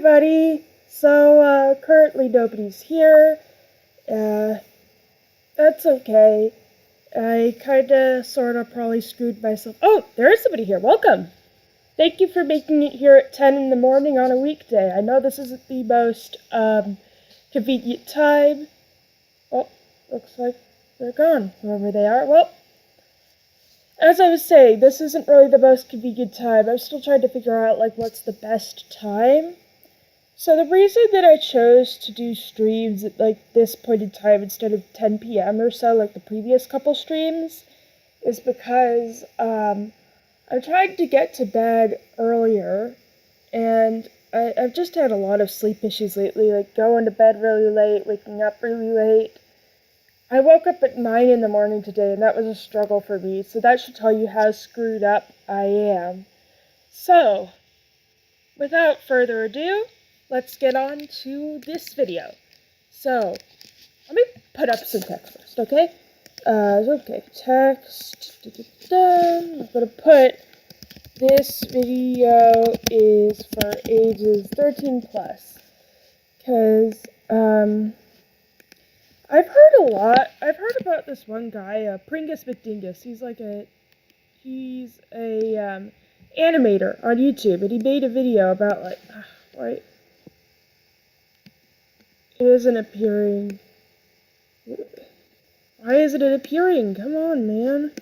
everybody! So, currently nobody's here. That's okay. I kinda, sorta, probably screwed myself. Oh, there is somebody here. Welcome! Thank you for making it here at 10 in the morning on a weekday. I know this isn't the most, convenient time. Oh, looks like they're gone, wherever they are. Well, as I was saying, this isn't really the most convenient time. I'm still trying to figure out, what's the best time. So the reason that I chose to do streams at, this point in time instead of 10 p.m. or so, like the previous couple streams, is because, I'm trying to get to bed earlier, and I've just had a lot of sleep issues lately, like going to bed really late, waking up really late. I woke up at 9 in the morning today, and that was a struggle for me, so that should tell you how screwed up I am. So, without further ado, let's get on to this video. So, let me put up some text first, okay? Okay, text, I'm gonna put, this video is for ages 13 plus, because, I've heard about this one guy, Pringus McDingus. He's a animator on YouTube, and he made a video about, why it isn't appearing. Why isn't it appearing? Come on, man.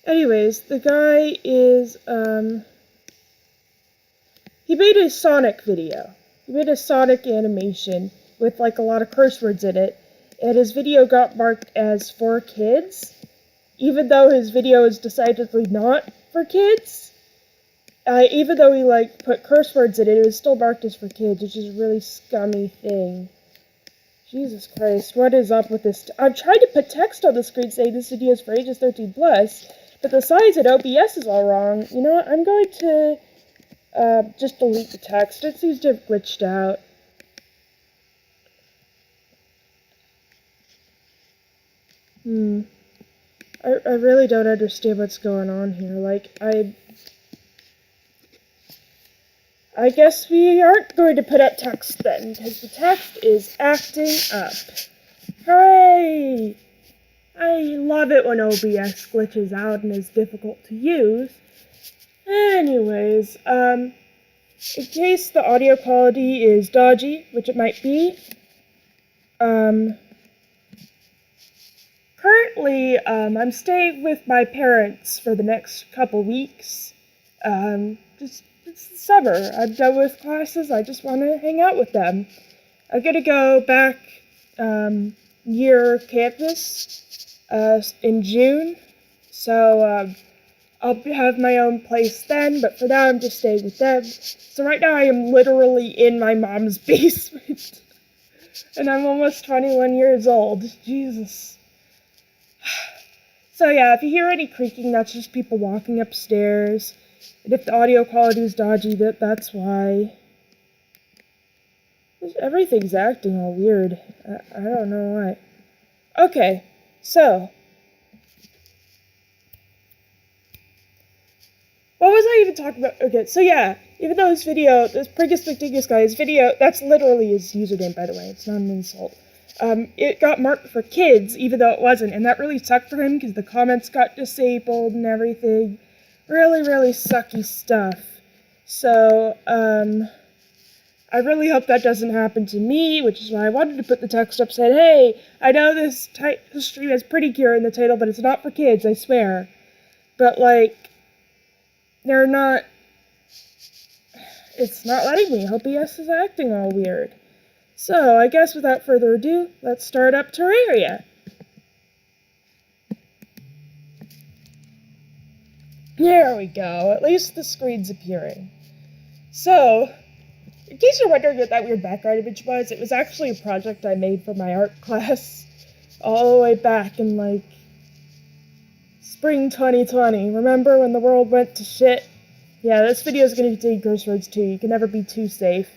Anyways, the guy is, he made a Sonic video. He made a Sonic animation with, a lot of curse words in it. And his video got marked as for kids, even though his video is decidedly not for kids. Even though he, put curse words in it, it was still marked as for kids, which is a really scummy thing. Jesus Christ, what is up with this? I'm trying to put text on the screen saying this video is for ages 13 plus, but the size at OBS is all wrong. You know what, I'm going to, just delete the text. It seems to have glitched out. I really don't understand what's going on here. I guess we aren't going to put up text then, because the text is acting up. Hooray! I love it when OBS glitches out and is difficult to use. Anyways, in case the audio quality is dodgy, which it might be, currently, I'm staying with my parents for the next couple weeks. It's the summer. I'm done with classes. I just want to hang out with them. I'm gonna go back, near campus, in June. So, I'll have my own place then, but for now I'm just staying with them. So right now I am literally in my mom's basement. And I'm almost 21 years old. Jesus. So yeah, if you hear any creaking, that's just people walking upstairs. And if the audio quality is dodgy, that's why. Everything's acting all weird. I don't know why. Okay, so. What was I even talking about? Okay, so yeah, even though his video, this Pringus McDingus guy's video, that's literally his username, by the way. It's not an insult. It got marked for kids, even though it wasn't, and that really sucked for him because the comments got disabled and everything. Really, really sucky stuff. So, I really hope that doesn't happen to me, which is why I wanted to put the text up saying, hey, I know this stream has Pretty Cure in the title, but it's not for kids, I swear. But, they're not, it's not letting me. OBS is acting all weird. So, I guess without further ado, let's start up Terraria. There we go. At least the screen's appearing. So, in case you're wondering what that weird background image was, it was actually a project I made for my art class all the way back in, spring 2020. Remember when the world went to shit? Yeah, this video is going to contain curse words too. You can never be too safe.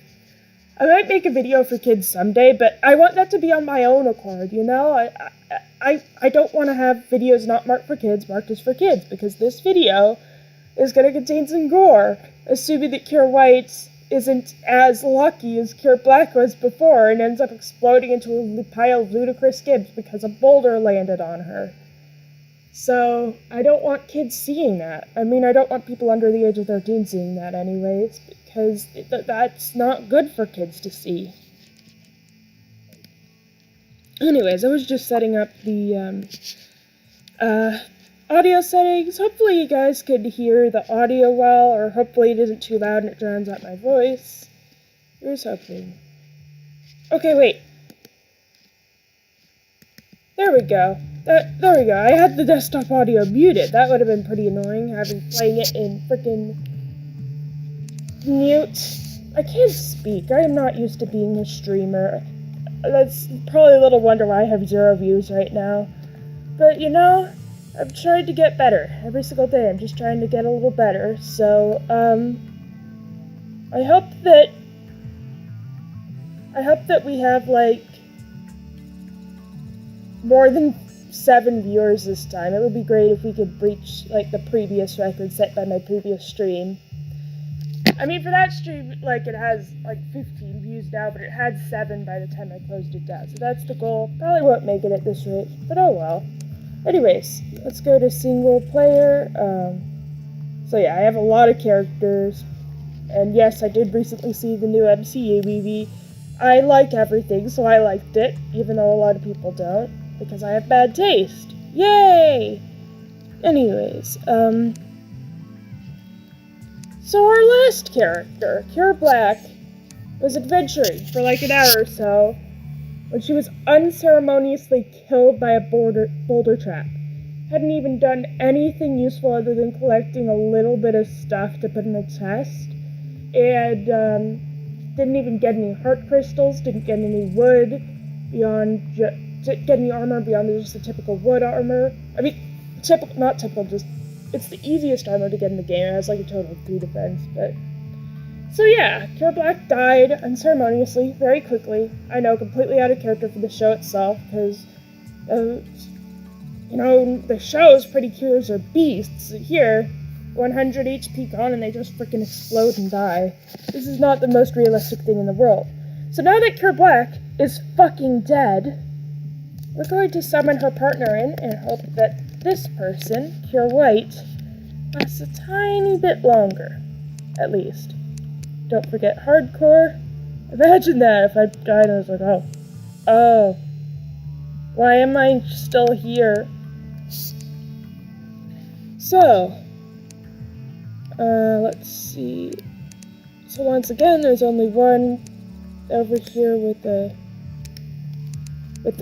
I might make a video for kids someday, but I want that to be on my own accord, you know? I don't want to have videos not marked for kids, marked as for kids, because this video is going to contain some gore, assuming that Cure White's isn't as lucky as Cure Black was before and ends up exploding into a pile of ludicrous gifts because a boulder landed on her. So, I don't want kids seeing that. I mean, I don't want people under the age of 13 seeing that anyways, because that's not good for kids to see. Anyways, I was just setting up the, audio settings. Hopefully you guys could hear the audio well, or hopefully it isn't too loud and it drowns out my voice. Here's hoping. Okay, wait. There we go. There we go. I had the desktop audio muted. That would have been pretty annoying, playing it in frickin' mute. I can't speak. I am not used to being a streamer. That's probably a little wonder why I have 0 views right now. But, you know, I'm trying to get better. Every single day I'm just trying to get a little better. So, I hope that we have, like, more than 7 viewers this time. It would be great if we could breach, like, the previous record set by my previous stream. I mean, for that stream, like, it has, like, 15 views now, but it had 7 by the time I closed it down. So that's the goal. Probably won't make it at this rate, but oh well. Anyways, let's go to single player. So yeah, I have a lot of characters. And yes, I did recently see the new MCU movie. I like everything, so I liked it, even though a lot of people don't, because I have bad taste. Yay! Anyways, so our last character, Cure Black, was adventuring for like an hour or so when she was unceremoniously killed by a boulder trap. Hadn't even done anything useful other than collecting a little bit of stuff to put in a chest, and didn't even get any heart crystals, didn't get any wood beyond get any armor beyond just the typical wood armor. I mean, not typical, just it's the easiest armor to get in the game. It has like a total of 3 defense, but so yeah, Cure Black died unceremoniously, very quickly. I know, completely out of character for the show itself, because, you know, the show's pretty cures are beasts. Here, 100 HP gone and they just freaking explode and die. This is not the most realistic thing in the world. So now that Cure Black is fucking dead, we're going to summon her partner in and hope that this person, Cure White, lasts a tiny bit longer, at least. Don't forget hardcore. Imagine that if I died and I was like, oh, why am I still here? So, let's see. So once again, there's only one over here with the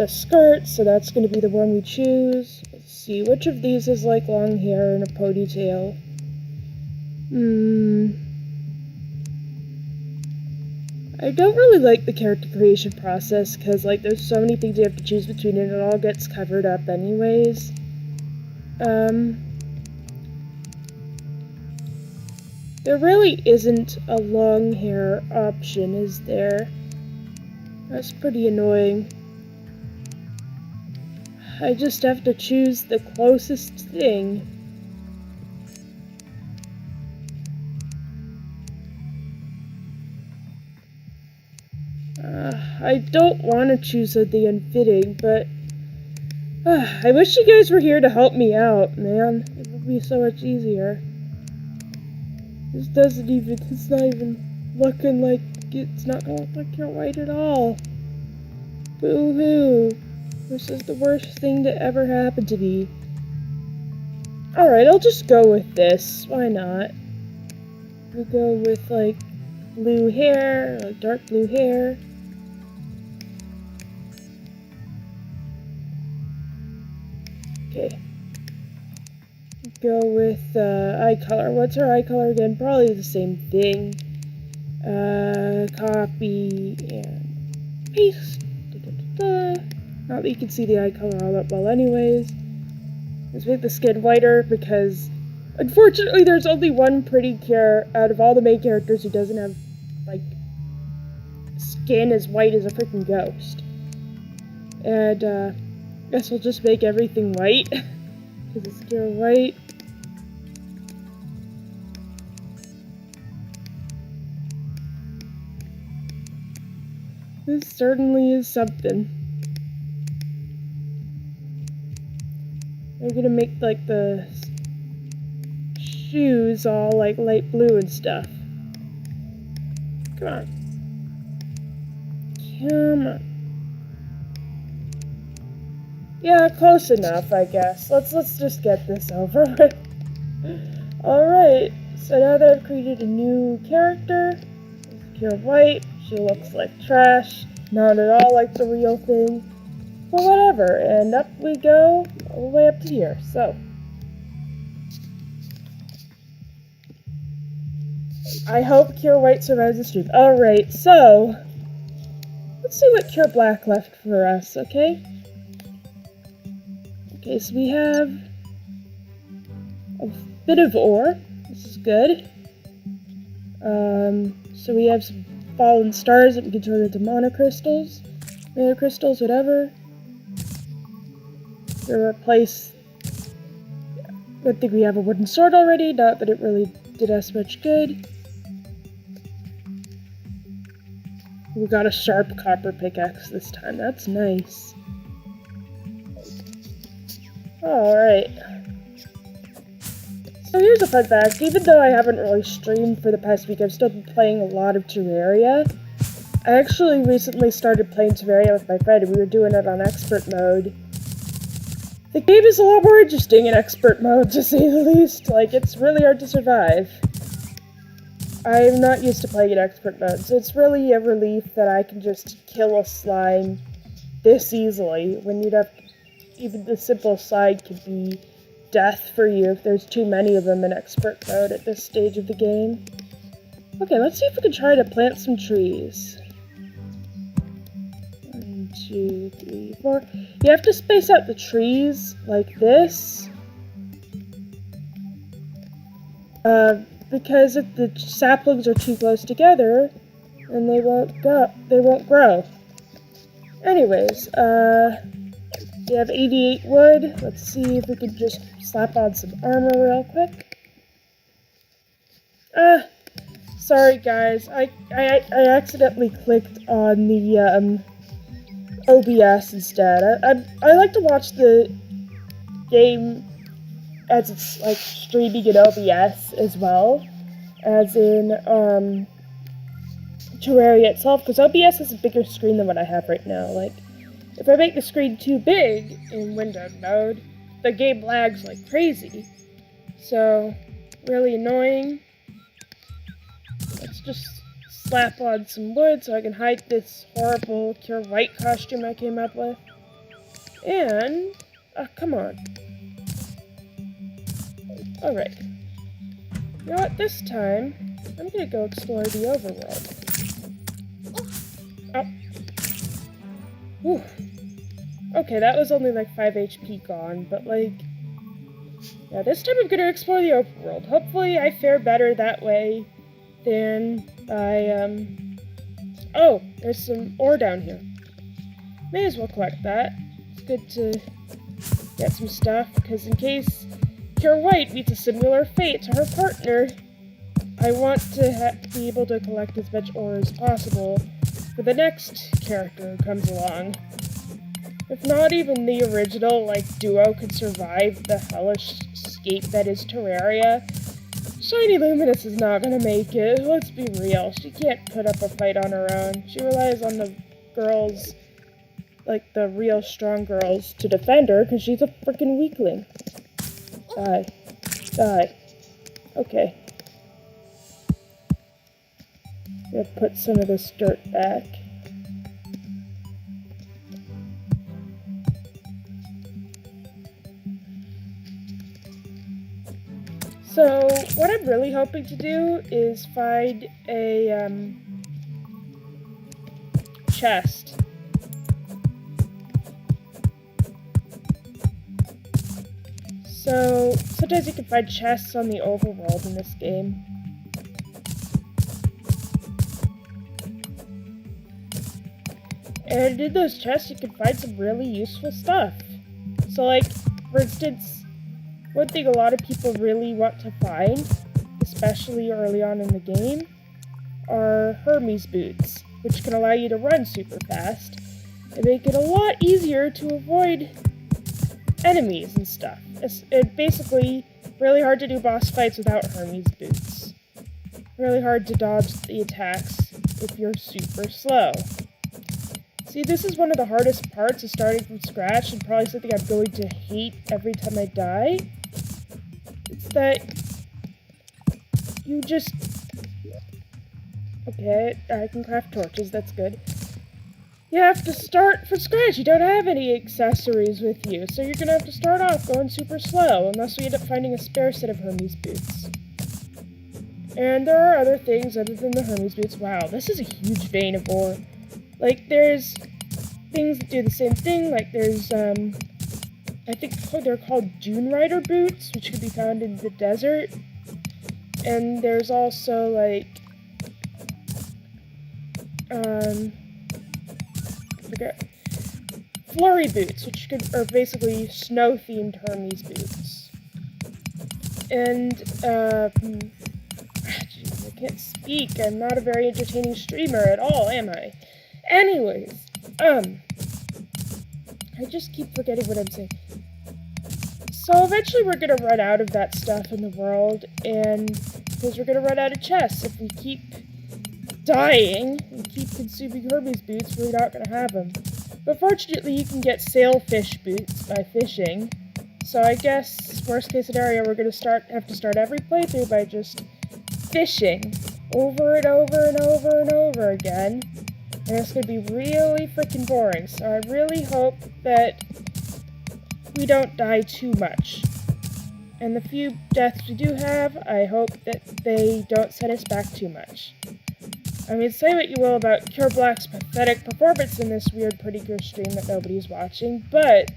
skirt, so that's going to be the one we choose. Let's see, which of these is like long hair and a ponytail? I don't really like the character creation process, because, like, there's so many things you have to choose between and it all gets covered up anyways. There really isn't a long hair option, is there? That's pretty annoying. I just have to choose the closest thing. I don't want to choose something unfitting, but I wish you guys were here to help me out, man. It would be so much easier. It's not even looking like, it's not gonna look like Cure White at all. Boo-hoo. This is the worst thing to ever happen to me. Alright, I'll just go with this. Why not? We'll go with, like, blue hair, like dark blue hair. Okay. Go with eye color. What's her eye color again? Probably the same thing. Copy and paste. Not that you can see the eye color all that well anyways. Let's make the skin whiter because unfortunately there's only one pretty Cure out of all the main characters who doesn't have, like, skin as white as a freaking ghost. And guess we'll just make everything white. Because it's Cure White. This certainly is something. I'm gonna make like the shoes all like light blue and stuff. Come on. Come on. Yeah, close enough, I guess. Let's just get this over with. Alright, so now that I've created a new character, pure white, she looks like trash, not at all like the real thing, but whatever, and up we go, all the way up to here, so. I hope Cure White survives the stream. Alright, so, let's see what Cure Black left for us, okay? Okay, so we have a bit of ore. This is good. So we have some fallen stars that we can turn into monocrystals, whatever. To replace. Good thing we have a wooden sword already. Not that it really did us much good. We got a sharp copper pickaxe this time. That's nice. Alright. So here's a fun fact. Even though I haven't really streamed for the past week, I've still been playing a lot of Terraria. I actually recently started playing Terraria with my friend, and we were doing it on expert mode. The game is a lot more interesting in expert mode, to say the least. Like, it's really hard to survive. I'm not used to playing in expert mode, so it's really a relief that I can just kill a slime this easily, when you'd have even the simple slide could be death for you if there's too many of them in expert mode at this stage of the game. Okay, let's see if we can try to plant some trees. 1, 2, 3, 4. You have to space out the trees like this. Because if the saplings are too close together, then they won't grow. Anyways, we have 88 wood. Let's see if we can just slap on some armor real quick. Sorry guys, I accidentally clicked on the OBS instead. I like to watch the game as it's like streaming in OBS as well as in Terraria itself, because OBS has a bigger screen than what I have right now. Like, if I make the screen too big in windowed mode, the game lags like crazy. So, really annoying. Let's just slap on some wood so I can hide this horrible Cure White costume I came up with. And, come on. Alright. You know what, this time, I'm gonna go explore the overworld. Oh. Whew. Okay, that was only like 5 HP gone, but like... Yeah, this time I'm gonna explore the overworld. Hopefully I fare better that way than by, Oh, there's some ore down here. May as well collect that. It's good to get some stuff, because in case Cure White meets a similar fate to her partner, I want to be able to collect as much ore as possible for the next character who comes along. If not even the original, like, duo could survive the hellish escape that is Terraria, Shiny Luminous is not gonna make it. Let's be real. She can't put up a fight on her own. She relies on the girls, like the real strong girls, to defend her, because she's a freaking weakling. Die. Die. Okay. Gonna put some of this dirt back. So, what I'm really hoping to do is find a, chest. So, sometimes you can find chests on the overworld in this game. And in those chests, you can find some really useful stuff. So, like, for instance, one thing a lot of people really want to find, especially early on in the game, are Hermes boots. which can allow you to run super fast and make it a lot easier to avoid enemies and stuff. It's basically really hard to do boss fights without Hermes boots. Really hard to dodge the attacks if you're super slow. See, this is one of the hardest parts of starting from scratch, and probably something I'm going to hate every time I die. It's that you just... Okay, I can craft torches, that's good. You have to start from scratch. You don't have any accessories with you, so you're gonna have to start off going super slow, unless we end up finding a spare set of Hermes boots. And there are other things other than the Hermes boots. Wow, this is a huge vein of ore. Like, there's things that do the same thing, like there's, I think they're called Dune Rider boots, which can be found in the desert. And there's also, like, I forget, flurry boots, which are basically snow-themed Hermes boots. And, geez, I can't speak. I'm not a very entertaining streamer at all, am I? Anyways, I just keep forgetting what I'm saying. So eventually we're gonna run out of that stuff in the world, and because we're gonna run out of chests if we keep dying and keep consuming Hermes boots, we're not gonna have them. But fortunately, you can get sailfish boots by fishing. So I guess, worst case scenario, we're gonna have to start every playthrough by just fishing over and over and over and over again. And it's gonna be really freaking boring. So I really hope that we don't die too much. And the few deaths we do have, I hope that they don't set us back too much. I mean, say what you will about Cure Black's pathetic performance in this weird Pretty Cure stream that nobody's watching, but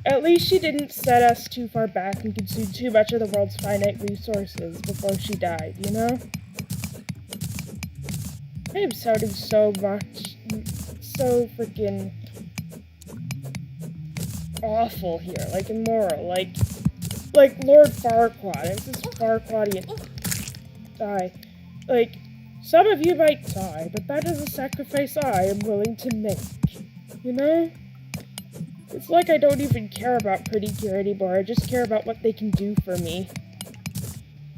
at least she didn't set us too far back and consume too much of the world's finite resources before she died, you know? I am sounding so so freaking awful here, like immoral, like Lord Farquaad. This is Farquaadian. Die. Like, some of you might die, but that is a sacrifice I am willing to make. You know? It's like I don't even care about Pretty Cure anymore, I just care about what they can do for me.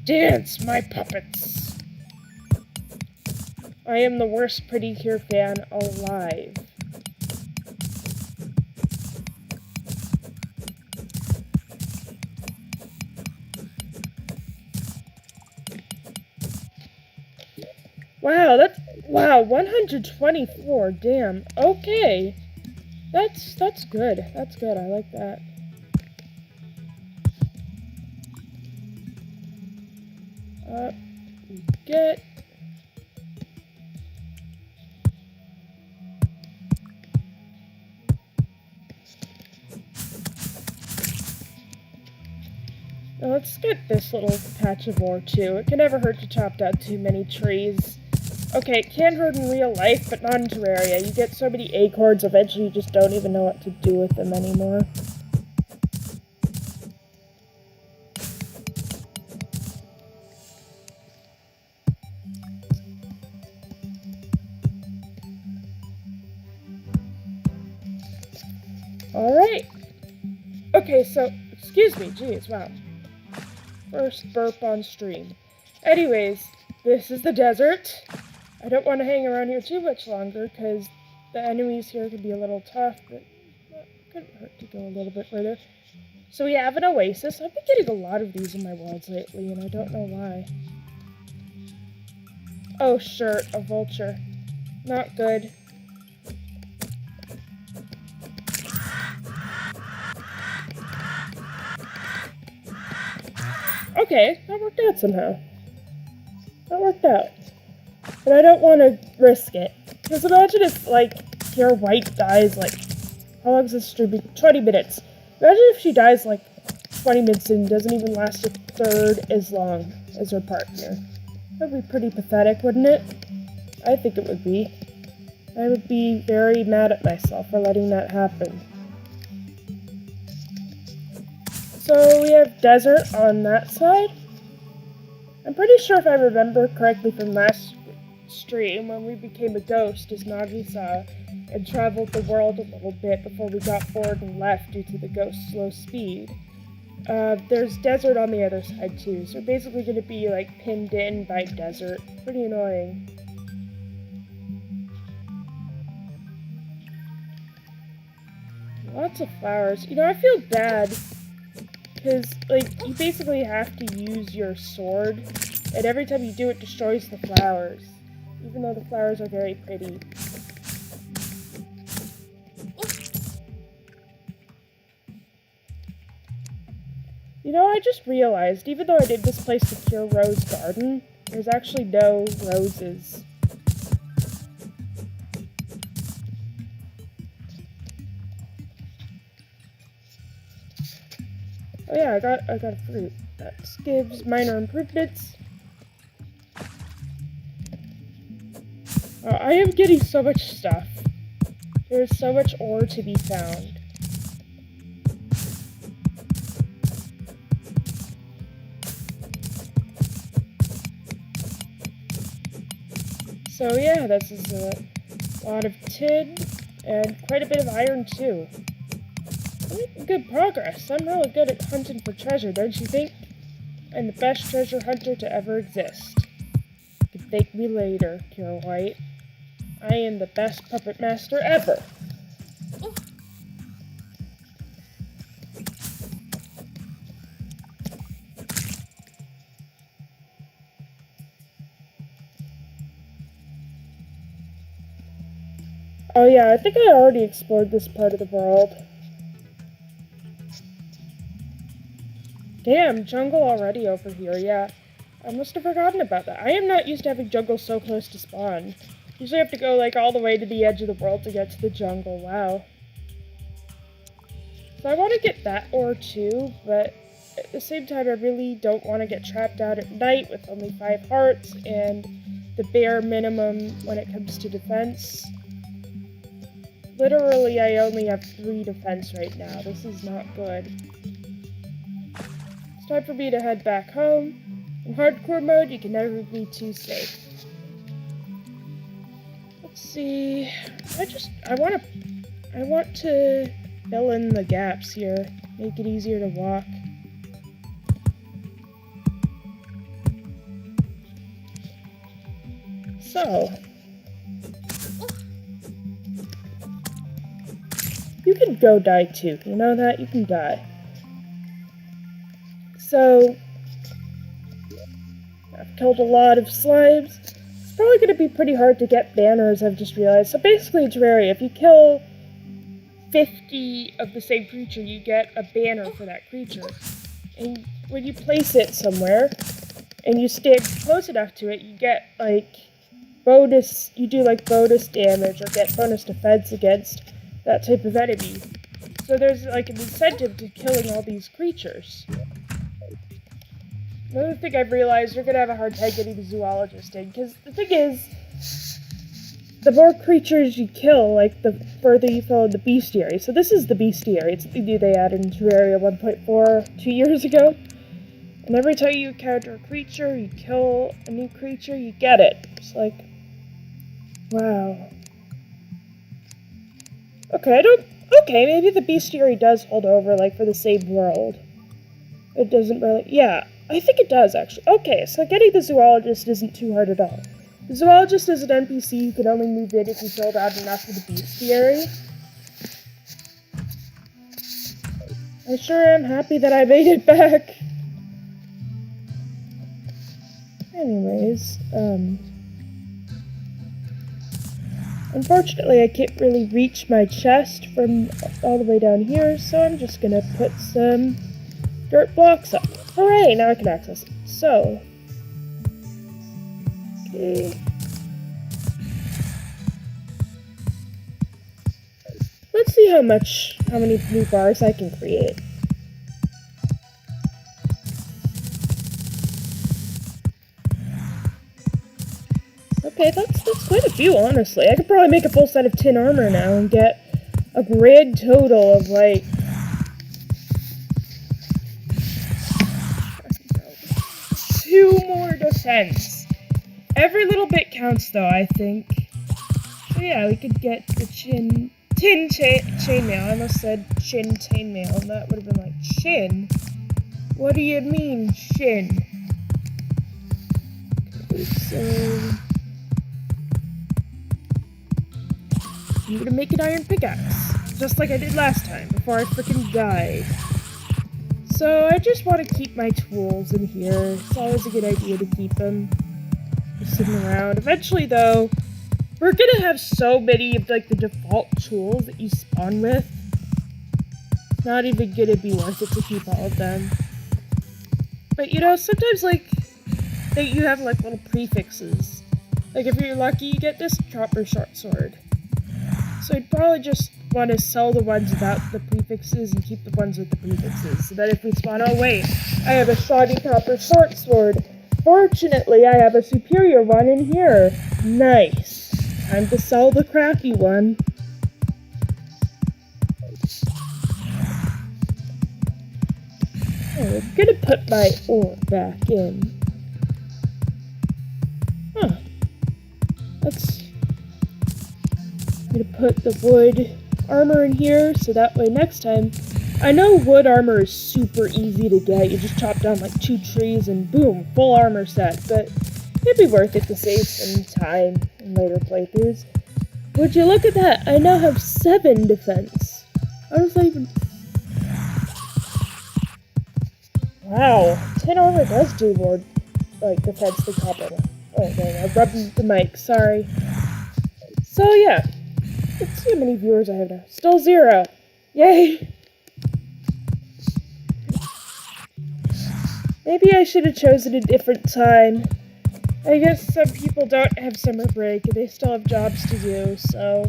Dance, my puppets! I am the worst Pretty Cure fan alive. Wow, 124, damn. Okay. That's good. That's good. I like that. Get... Now let's get this little patch of ore too. It can never hurt to chop down too many trees. Okay, it can hurt in real life, but not in Terraria. You get so many acorns, eventually you just don't even know what to do with them anymore. Alright. Okay, so, excuse me, jeez, wow. First burp on stream. Anyways, this is the desert. I don't want to hang around here too much longer, because the enemies here can be a little tough, but it couldn't hurt to go a little bit further. So we have an oasis. I've been getting a lot of these in my worlds lately, and I don't know why. Oh, sure, a vulture. Not good. Okay, that worked out somehow. That worked out. But I don't want to risk it. Because imagine if, like, Pure White dies, like, how long is this stream? 20 minutes. Imagine if she dies, like, 20 minutes and doesn't even last a third as long as her partner. That would be pretty pathetic, wouldn't it? I think it would be. I would be very mad at myself for letting that happen. So we have desert on that side. I'm pretty sure if I remember correctly from last stream when we became a ghost as Nagisa and traveled the world a little bit before we got bored and left due to the ghost's slow speed. There's desert on the other side too, so we're basically going to be like pinned in by desert. Pretty annoying. Lots of flowers. You know, I feel bad because, like, you basically have to use your sword, and every time you do it destroys the flowers, even though the flowers are very pretty. You know, I just realized, even though I did misplace the Pure Rose Garden, there's actually no roses. Oh yeah, I got a fruit. That gives minor improvements. I am getting so much stuff. There's so much ore to be found. So yeah, this is a lot of tin and quite a bit of iron too. I'm making good progress. I'm really good at hunting for treasure, don't you think? I'm the best treasure hunter to ever exist. You can thank me later, Pure White. I am the best puppet master ever. Oh yeah, I think I already explored this part of the world. Damn, jungle already over here, yeah. I must have forgotten about that. I am not used to having jungle so close to spawn. Usually I have to go like all the way to the edge of the world to get to the jungle, wow. So I want to get that ore too, but at the same time I really don't want to get trapped out at night with only 5 hearts and the bare minimum when it comes to defense. Literally, I only have 3 defense right now. This is not good. It's time for me to head back home. In hardcore mode, you can never be too safe. Let's see. I want to fill in the gaps here. Make it easier to walk. So. You can go die too, you know that? You can die. So, I've killed a lot of slimes. It's probably going to be pretty hard to get banners, I've just realized. So basically, Terraria, if you kill 50 of the same creature, you get a banner for that creature. And when you place it somewhere, and you stand close enough to it, you get, like, bonus, you do, like, bonus damage, or get bonus defense against that type of enemy. So there's like an incentive to killing all these creatures. Another thing I've realized, you're gonna have a hard time getting the zoologist in, because the thing is, the more creatures you kill, like the further you fill in the bestiary. So this is the bestiary. It's something new they added in Terraria 1.4 2 years ago. And every time you encounter a creature, you kill a new creature, you get it. It's like, wow. Okay, maybe the bestiary does hold over, like, for the same world. It doesn't really, yeah, I think it does, actually. Okay, so getting the zoologist isn't too hard at all. The zoologist is an NPC you can only move in if you filled out enough of the bestiary. I sure am happy that I made it back. Anyways, unfortunately, I can't really reach my chest from all the way down here, so I'm just gonna put some dirt blocks up. Hooray! Now I can access it. So, okay. Let's see how many blue bars I can create. Okay, that's quite a few, honestly. I could probably make a full set of tin armor now and get a grand total of, like, 2 more defense. Every little bit counts, though, I think. So yeah, we could get the tin chainmail. I almost said chin chainmail, and that would have been like, chin? What do you mean, chin? Okay, so... I'm gonna make an iron pickaxe, just like I did last time, before I freaking died. So I just want to keep my tools in here. It's always a good idea to keep them just sitting around. Eventually, though, we're gonna have so many of like the default tools that you spawn with. It's not even gonna be worth it to keep all of them. But you know, sometimes like you have like little prefixes. Like if you're lucky, you get this chopper short sword. So I'd probably just want to sell the ones without the prefixes and keep the ones with the prefixes. So that if we spawn, oh wait, I have a shoddy copper short sword. Fortunately, I have a superior one in here. Nice. Time to sell the crappy one. Oh, I'm gonna put my ore back in. Huh. I'm gonna put the wood armor in here, so that way next time... I know wood armor is super easy to get. You just chop down like 2 trees and boom, full armor set. But it'd be worth it to save some time in later playthroughs. Would you look at that? I now have 7 defense. How does that even... Wow, 10 armor does do more, like, defense than copper. Oh, no, I rubbed the mic, sorry. So, yeah. Let's see how many viewers I have now. Still 0. Yay! Maybe I should have chosen a different time. I guess some people don't have summer break and they still have jobs to do, so...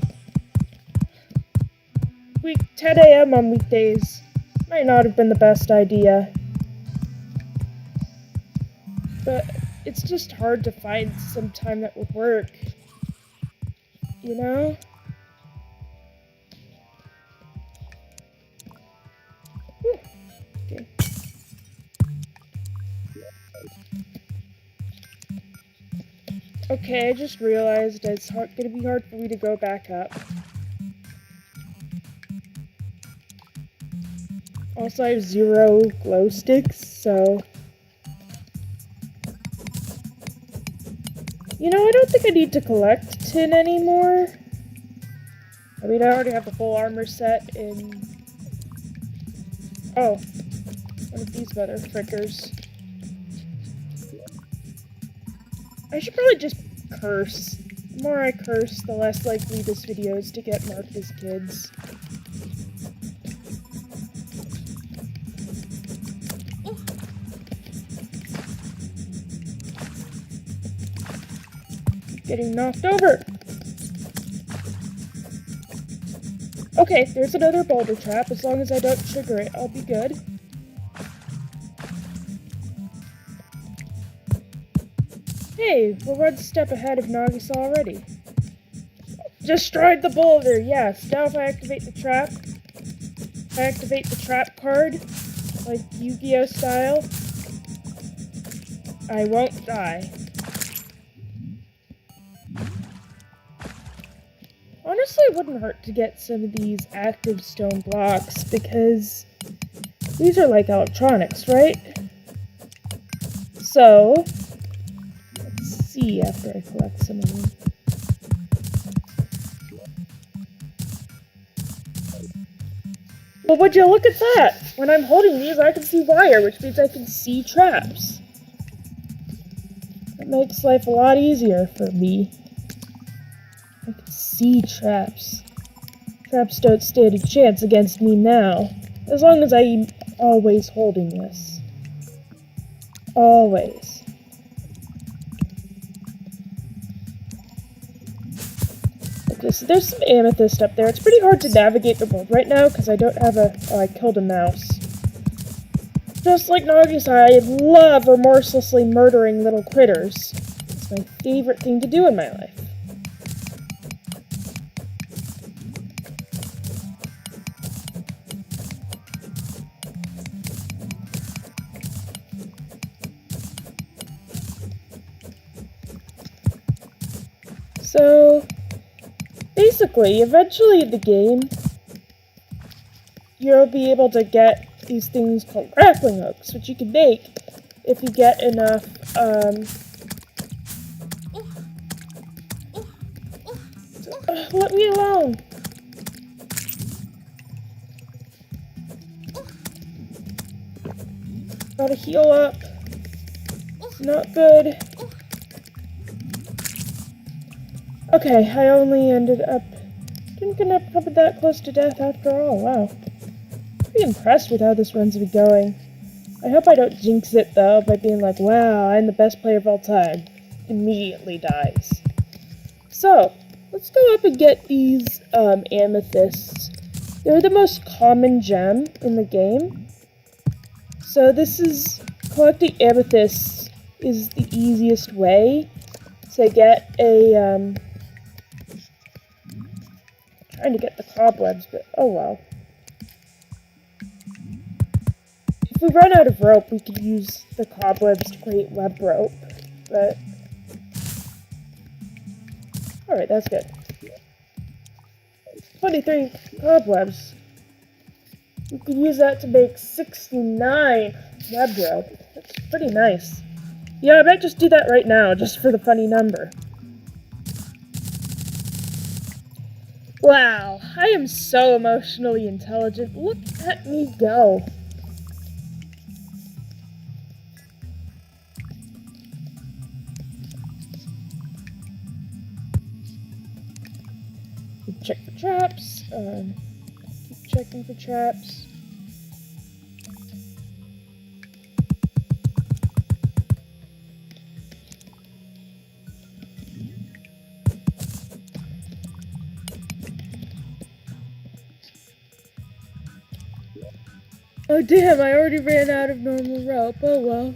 10 a.m. on weekdays might not have been the best idea. But it's just hard to find some time that would work. You know? Okay. Okay, I just realized it's gonna be hard for me to go back up. Also, I have 0 glow sticks, so... You know, I don't think I need to collect tin anymore. I mean, I already have the full armor set in... Oh. One of these mother frickers. I should probably just curse. The more I curse, the less likely this video is to get marked as kids. Getting knocked over! Okay, there's another boulder trap. As long as I don't trigger it, I'll be good. Hey, we're one step ahead of Nagisa already. Destroyed the boulder, yes. Now if I activate the trap, card, like Yu-Gi-Oh style, I won't die. Honestly, it wouldn't hurt to get some of these active stone blocks, because these are like electronics, right? So, let's see after I collect some of them. Well, would you look at that? When I'm holding these, I can see wire, which means I can see traps. That makes life a lot easier for me. I can see traps. Traps don't stand a chance against me now. As long as I'm always holding this. Always. Okay, so there's some amethyst up there. It's pretty hard to navigate the world right now because I don't have a... Oh, I killed a mouse. Just like Nagisa, I love remorselessly murdering little critters. It's my favorite thing to do in my life. So, basically, eventually in the game, you'll be able to get these things called grappling hooks, which you can make if you get enough, let me alone! Gotta heal up. Not good. Okay, I only ended up... Didn't get up probably that close to death after all, wow. Pretty impressed with how this run's been going. I hope I don't jinx it though by being like, wow, I'm the best player of all time. Immediately dies. So, let's go up and get these amethysts. They're the most common gem in the game. So this is, collecting amethysts is the easiest way to get a, trying to get the cobwebs, but oh well. If we run out of rope, we could use the cobwebs to create web rope, but... Alright, that's good. 23 cobwebs. We could use that to make 69 web rope. That's pretty nice. Yeah, I might just do that right now, just for the funny number. Wow, I am so emotionally intelligent. Look at me go. Check for traps. Keep checking for traps. Oh damn, I already ran out of normal rope. Oh well.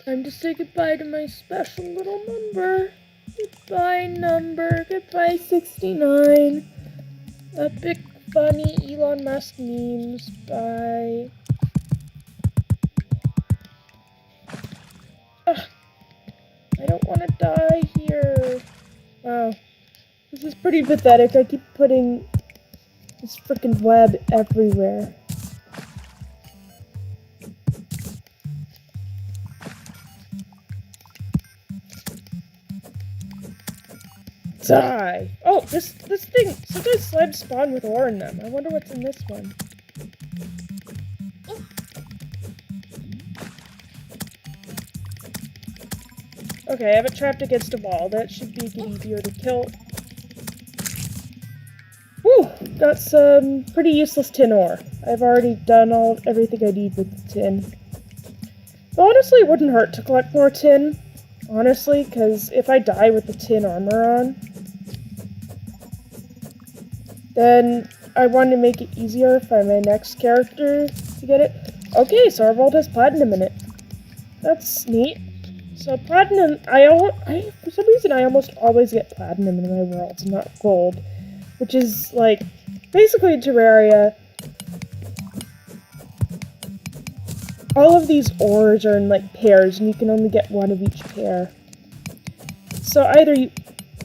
Time to say goodbye to my special little number. Goodbye, number. Goodbye, 69. Epic, funny Elon Musk memes. Bye. Ugh. I don't want to die here. Wow. This is pretty pathetic. I keep putting this frickin' web everywhere. Die! Oh, this thing, sometimes slabs spawn with ore in them. I wonder what's in this one. Okay, I have it trapped against a wall. That should be easier to kill. Woo! Got some pretty useless tin ore. I've already done everything I need with the tin. But honestly, it wouldn't hurt to collect more tin. Honestly, because if I die with the tin armor on, then I want to make it easier for my next character to get it. Okay, so our world has platinum in it. That's neat. So platinum, for some reason I almost always get platinum in my worlds, not gold. Which is, like, basically in Terraria, all of these ores are in, like, pairs, and you can only get one of each pair. So either you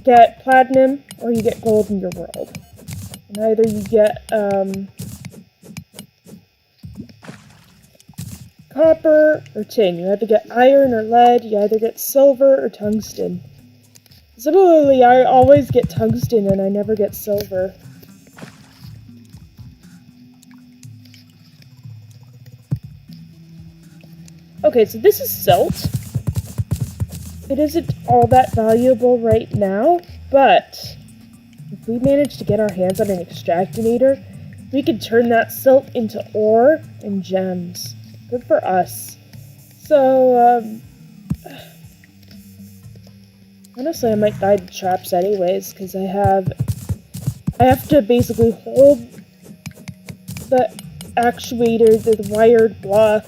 get platinum, or you get gold in your world. And either you get, copper or tin. You either get iron or lead, you either get silver or tungsten. Similarly, I always get tungsten and I never get silver. Okay, so this is silt. It isn't all that valuable right now, but if we manage to get our hands on an extractinator, we can turn that silt into ore and gems. Good for us. So, honestly, I might die to traps anyways, because I have to basically hold the actuator, the wired block,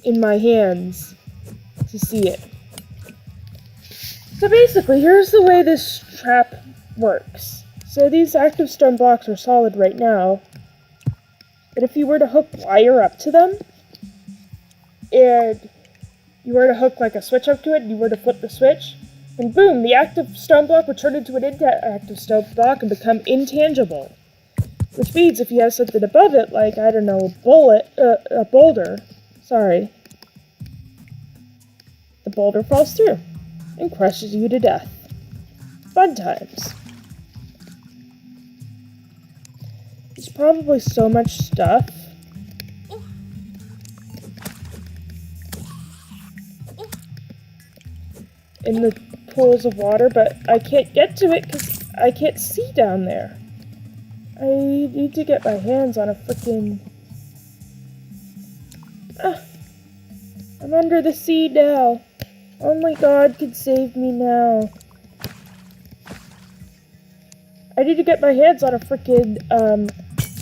in my hands to see it. So basically, here's the way this trap works. So these active stone blocks are solid right now, but if you were to hook wire up to them, and you were to hook like a switch up to it, and you were to flip the switch, and boom, the active stone block would turn into an inactive stone block and become intangible. Which means if you have something above it, like, I don't know, a boulder, sorry, the boulder falls through and crushes you to death. Fun times. There's probably so much stuff. In the pools of water, but I can't get to it because I can't see down there. I need to get my hands on a frickin'... I'm under the sea now. Only God can save me now. I need to get my hands on a frickin'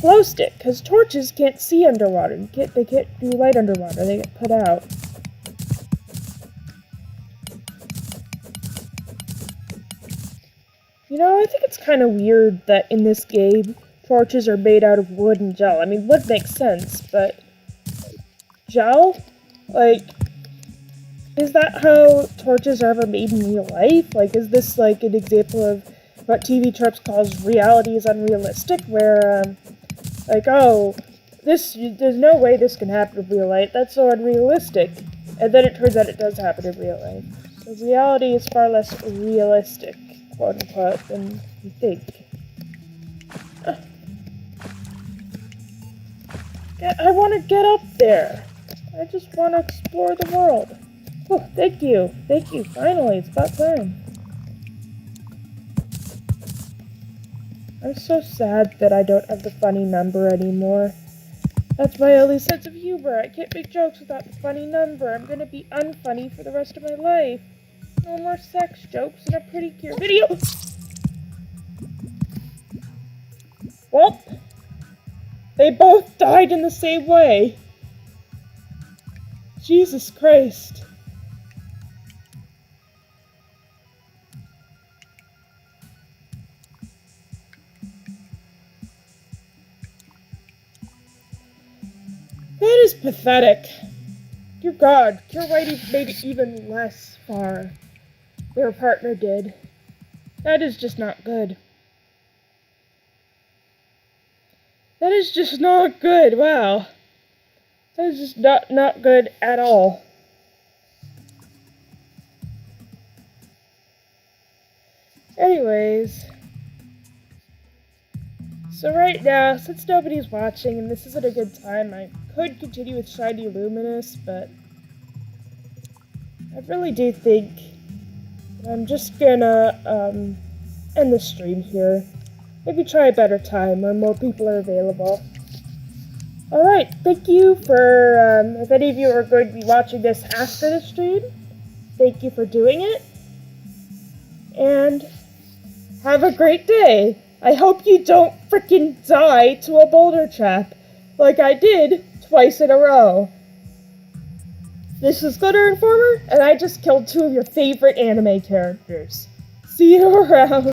glow stick, because torches can't see underwater. They can't do light underwater. They get put out. You know, I think it's kind of weird that in this game, torches are made out of wood and gel. I mean, wood makes sense, but gel? Like, is that how torches are ever made in real life? Like, is this like an example of what TV tropes calls reality is unrealistic, where, like, oh, there's no way this can happen in real life, that's so unrealistic. And then it turns out it does happen in real life. So reality is far less realistic, quote unquote, than you think. I want to get up there. I just want to explore the world. Oh, thank you. Thank you. Finally, it's about time. I'm so sad that I don't have the funny number anymore. That's my only sense of humor. I can't make jokes without the funny number. I'm gonna be unfunny for the rest of my life. No more sex jokes in a pretty cure video. Well, they both died in the same way. Jesus Christ. That is pathetic. Dear God, Cure Whitey made it even less far. Their partner did. That is just not good. That is just not good, wow. That is just not good at all. Anyways. So right now, since nobody's watching and this isn't a good time, I could continue with Shiny Luminous, but I really do think I'm just gonna end the stream here. Maybe try a better time when more people are available. Alright, thank you for, if any of you are going to be watching this after the stream, thank you for doing it. And have a great day. I hope you don't frickin' die to a boulder trap, like I did twice in a row. This is Glitter Informer, and I just killed two of your favorite anime characters. See you around.